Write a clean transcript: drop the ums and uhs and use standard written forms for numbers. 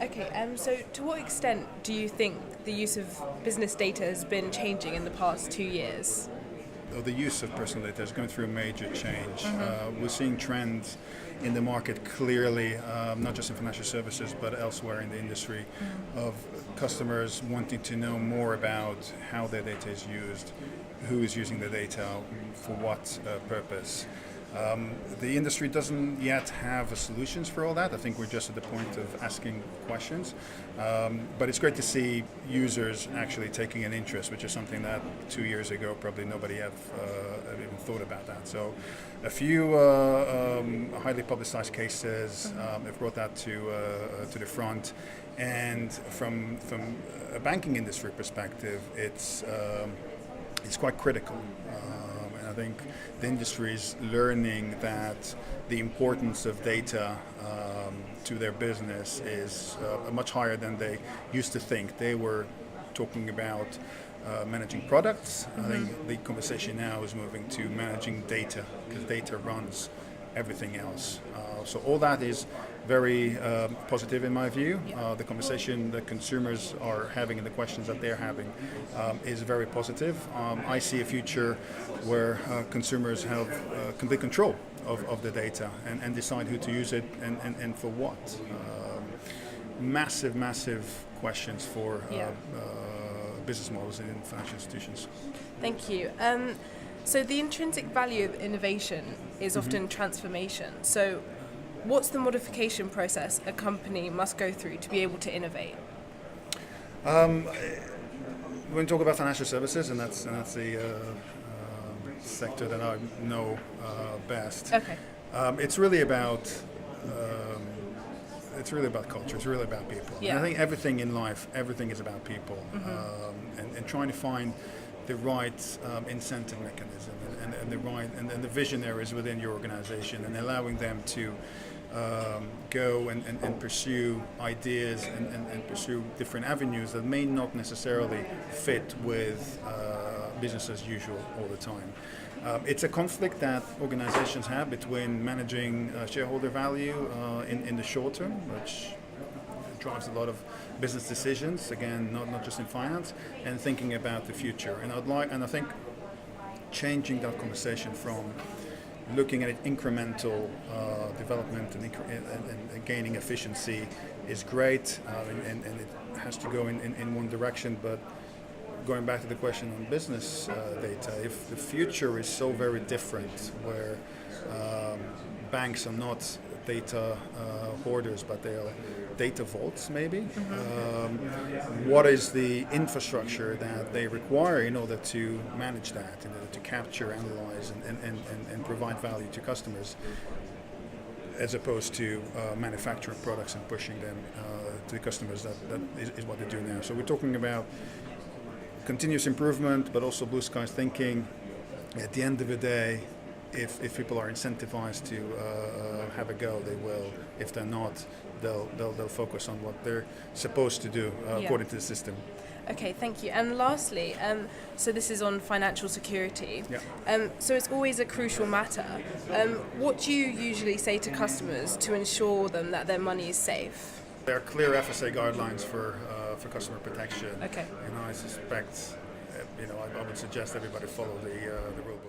Okay, so to what extent do you think the use of business data has been changing in the past 2 years? The use of personal data is going through a major change. We're seeing trends in the market clearly, not just in financial services, but elsewhere in the industry, of customers wanting to know more about how their data is used, who is using the data, for what purpose. The industry doesn't yet have solutions for all that. I think we're just at the point of asking questions. But it's great to see users actually taking an interest, which is something that 2 years ago probably nobody have even thought about that. So a few highly publicized cases have brought that to the front. And from a banking industry perspective, it's quite critical. I think the industry is learning that the importance of data to their business is much higher than they used to think. They were talking about managing products. I think the conversation now is moving to managing data, because data runs everything else. So all that is very positive in my view. The conversation that consumers are having and the questions that they're having is very positive. I see a future where consumers have complete control of the data and decide who to use it and for what. Massive questions for business models in financial institutions. Thank you. So the intrinsic value of innovation is often transformation. So what's the modification process a company must go through to be able to innovate? When we talk about financial services, and that's the sector that I know best. Okay. It's really about culture. It's really about people. Yeah. And I think everything in life, everything is about people, and trying to find the right incentive mechanism and the right and the visionaries within your organization, and allowing them to go and pursue ideas and pursue different avenues that may not necessarily fit with business as usual all the time. It's a conflict that organizations have between managing shareholder value in the short term, which drives a lot of business decisions, again, not just in finance, and thinking about the future. And I think changing that conversation from looking at incremental development and gaining efficiency is great, and it has to go in one direction. But going back to the question on business data, if the future is so very different, where banks are not data hoarders, but they are data vaults maybe. What is the infrastructure that they require in order to manage that, in order to capture, analyze, and provide value to customers, as opposed to manufacturing products and pushing them to the customers? That is what they do now. So we're talking about continuous improvement, but also blue skies thinking. At the end of the day, if people are incentivized to have a go, they will. If they're not, they'll focus on what they're supposed to do according to the system. Okay, thank you. And lastly, so this is on financial security. Yeah. So it's always a crucial matter. What do you usually say to customers to ensure them that their money is safe? There are clear FSA guidelines for customer protection. Okay. And I suspect, I would suggest everybody follow the rules.